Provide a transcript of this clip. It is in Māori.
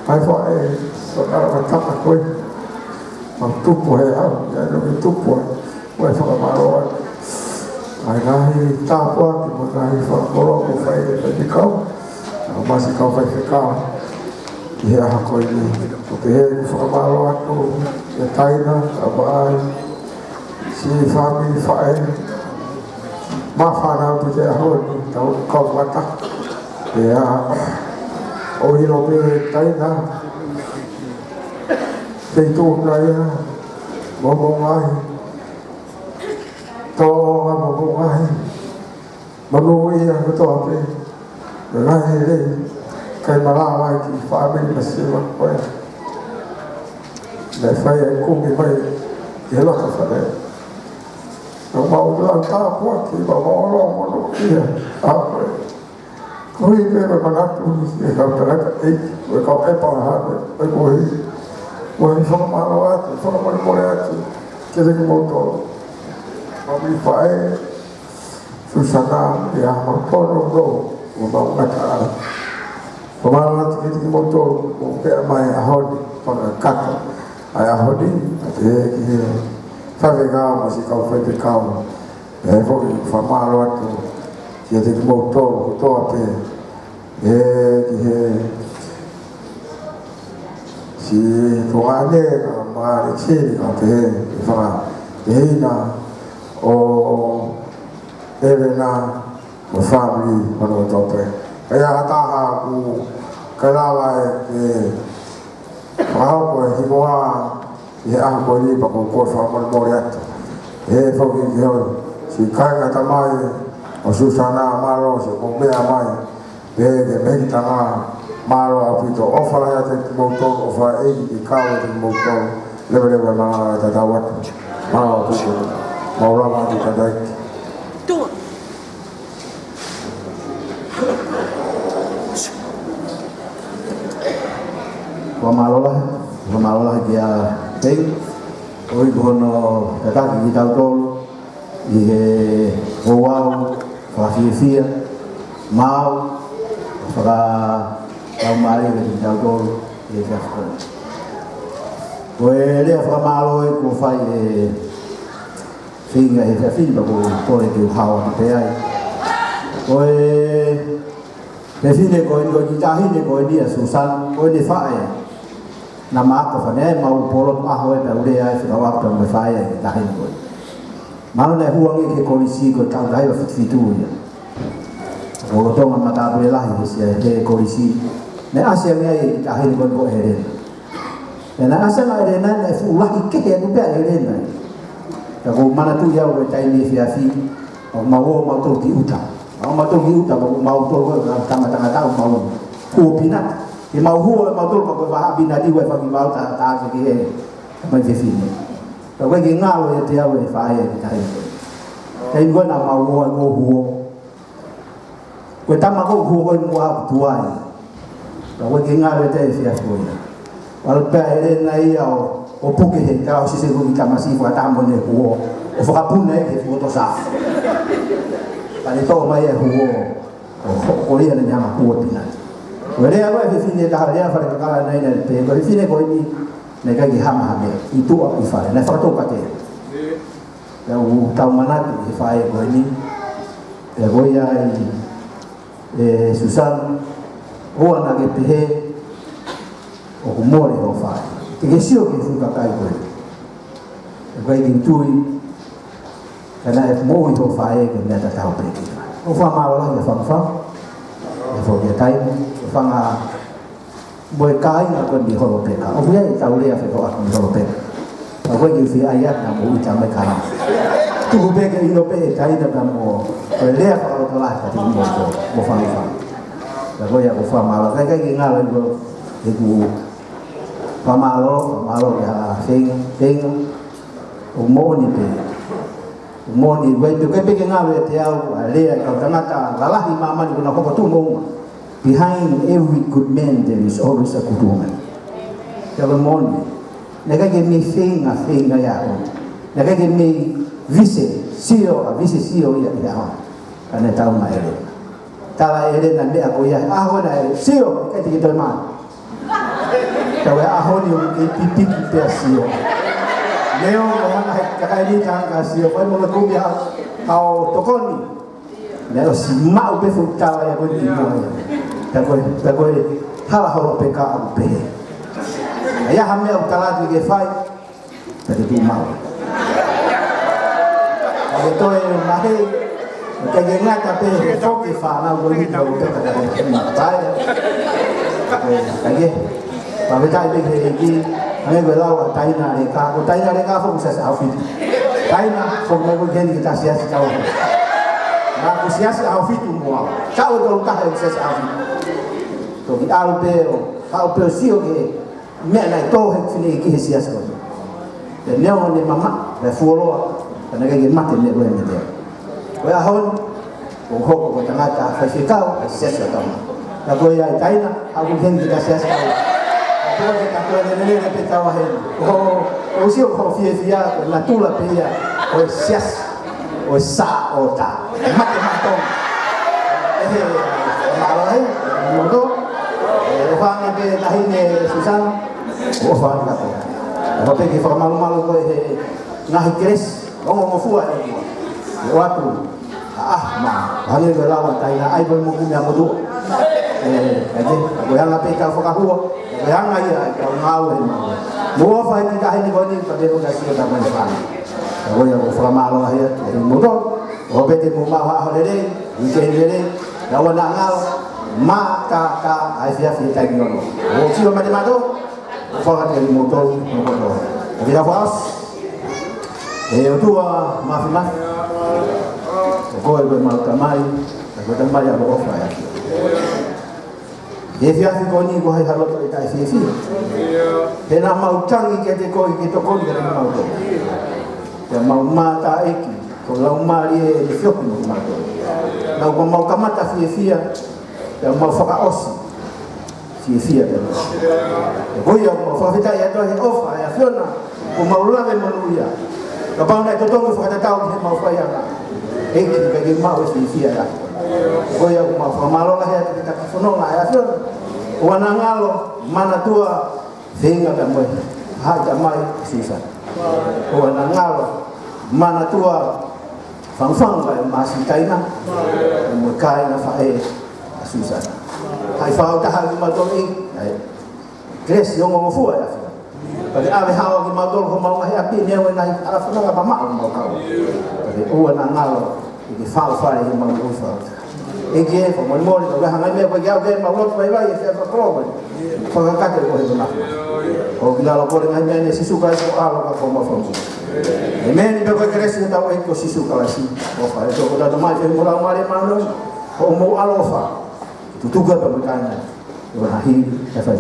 ai foi sogar tapa coisa mas tupo é já não tupo vai falar malo ai nai tapa que vai falar colo vai ficar mas kau vai ficar e a coisa porque falar malo tu é taina abai se família faz mafana tu já roi então kau mata o hilo pe taina feito praia bobongai to bobongai manuia to pe lai le kai malawa ki family masih koi le fai ku mi mai ke lo ka fale no mau la ta po ki ba mo lo mo lo ki a koi pe ba na tu e ka ta e ka e pa ha e koi When from Malawat, from Moretti, killing motor, probably fire, Susana, the Amapono Road, about Matar. From Malawat, getting motor, compare my hod for a cattle. I have holding at the here. Favega, was it called for the cow? Therefore, from Malawat to getting motor, to here. Si tuane ma si ate fa ina o Elena o family ono tope kaya ta ku kalawa e pao ko himoa e a ko ni pa ko fa mo moriat e fo ki yo si kanga tamai o Susana maro se ko me amai de mentama Malo apito ofala ya te motor ofala e kawa te motor leve mana ta tawat malo apito maula ma ti kadai tu Pamalo lah dia ting oi bono kata ki tau tol i wow fafia mau para au mari ke tau tol e ka ko koe le fa malo e ko fai e finga e fa finga ko tole ke hawa te ai koe le fine ko ni ta hine ko ni Susan ko ni fa e na ma ko fa ne ma u polo pa ho e ta ure ai fa wa ta me fa e ta hine ko malo le huang ke ko si ko ta dai fa fitu ya ko to ma ta bre la hi si e ko si ne asia ngai ta hin kon ko eren na asia ngai eren na fu la ke ya tu pe eren na ta ko mana tu ya o tai ni fi afi o ma to ki uta ma to ki uta ma to ko ta ma ta ma ko pinat e ma hu ma to ko va bina di we fa ki ma ta ki e ma je fi ni ta ko ki nga lo ya te ya we fa ye ta hin tai ko na ma hu ko ta ma ko hu ko mo ha tuai Kalau kita ada tu siapa pun, walau pada ni au opuke henta au sisi kami masih faham mana huo, faham pun ni kita foto sah. Kalau itu mai huo, Korea ni nama huo pinat. Korea apa itu sini dah dia pada kalau ni ni, kalau sini kau ini mereka giham hamil, itu apa ifai, ni foto kate. Yang tahu mana tu ifai kau ini, kau yang Susan o na ke pehe o kumore o fai te ke sio ke fuka kai ko e vai din tui kana e mo i o fai ke na ta tau pe o fa ma la ya fa e fo ke tai fa nga boy kai na ko di ho pe ka o ya tau le fa ko a ko ho pe o ko ki fi ayat na mo i ta me ka tu pe ke i no pe tai da mo o le fa ko la ka ti mo fa Lalu ya ufa malo, kayak gini itu pamalo ya sing umoni itu kayak gini ngawe tiaw alih kalau tengah lalah imaman guna kau tu behind every good man there is always a good woman. Kalau moni, mereka gini sing ya, mereka gini visi sio ya karena tahu mai Tala ere na me ako ya. Ako na sio kaya kita man. tahu ahoni pipi kita sio leo mwana kakaili tanga sio kwa mo kumbia au tokoni leo si mau be futa ya kwa kimoja tago hala holo peka ampe ya hamia utalati ke fai tadi tu mau kalau tu mahe kagengnya tapi fokus fana boleh tahu peka tadi lagi tapi tak lagi Hanya belau China mereka, China mereka fokus outfit. China fokus begini kita siasat tahu. Nah, siasat outfit tu semua. Tahu kalau tak ada siasat outfit. Tu kita alupeo, alupeo sio ke, mana itu sini ke siasat tu. Dan ni orang ni mama, dah follow, kerana kita mati ni boleh ni. Kau ahon, kau tengah tak fasikau siasat tahu. Kalau yang China, aku begini kita siasat tahu. Kau kita ni repeta wahen. Oh, sio kau fia na tula pia. Oh sias, oh sa ota. Mati matong. Malai, mudo. Orang ni dah ini susah. Oh orang nak. Tapi kita formal malu kau ngahi keris. Ngomong fuat ni. Waktu. Mah. Hanya berlawan China. Ai bermukim yang mudo. Jadi, yang apa kita fokus yang ayah kau ngawin, mau apa kita ini kau ni pada kau kasih kita mana? Kau yang formal lah ya, jadi mudah. Kau beti mumah holiday, weekend holiday, lawan nangal, mak ayah kita ni. Oh siapa macam tu? Formal jadi mudah. Kita fokus. Itu maaf. Kau ibu mau tamai, kau tamai yang off ya. Dia kau ni kau hai halot kita isi. Hena mau canggih kita kau kita mau tu. Yang mau mata iki, kalau mau dia fiok ni mau tu. Kalau mau kamata sia, yang mau fokus sia tu. Kau yang mau fokus ya tu off ya fiona. Kau mau lawan manusia. Kalau nak tutup fokus tahu dia mau faya. Iki bagi mau sia ya. Kau yang mau formal lah ya kita funong lah ya fiona. Wanangalo mana tua sehingga kamu haja mai susah. Wanangalo mana tua fang masih China mukai na fae susah. Hai fau dah lagi matoli. Kres yang ngomong fuat ya. Pada ave hawa ki matol ko mau ngai api ni wen nai ala fana ngapa mau mau kau. Tapi wanangalo ki fau yang mau usah. Ege como el mori lo dejan ahí me porque alguien más otro ahí va y se aprobó porque acá te puede tomar o que lo ponen ahí en ese suca eso algo como fonso y me ni porque crees que está hoy con si suca así o para eso cuando tomar el mola mare mano como alofa tu tuga para makan y van a ir a hacer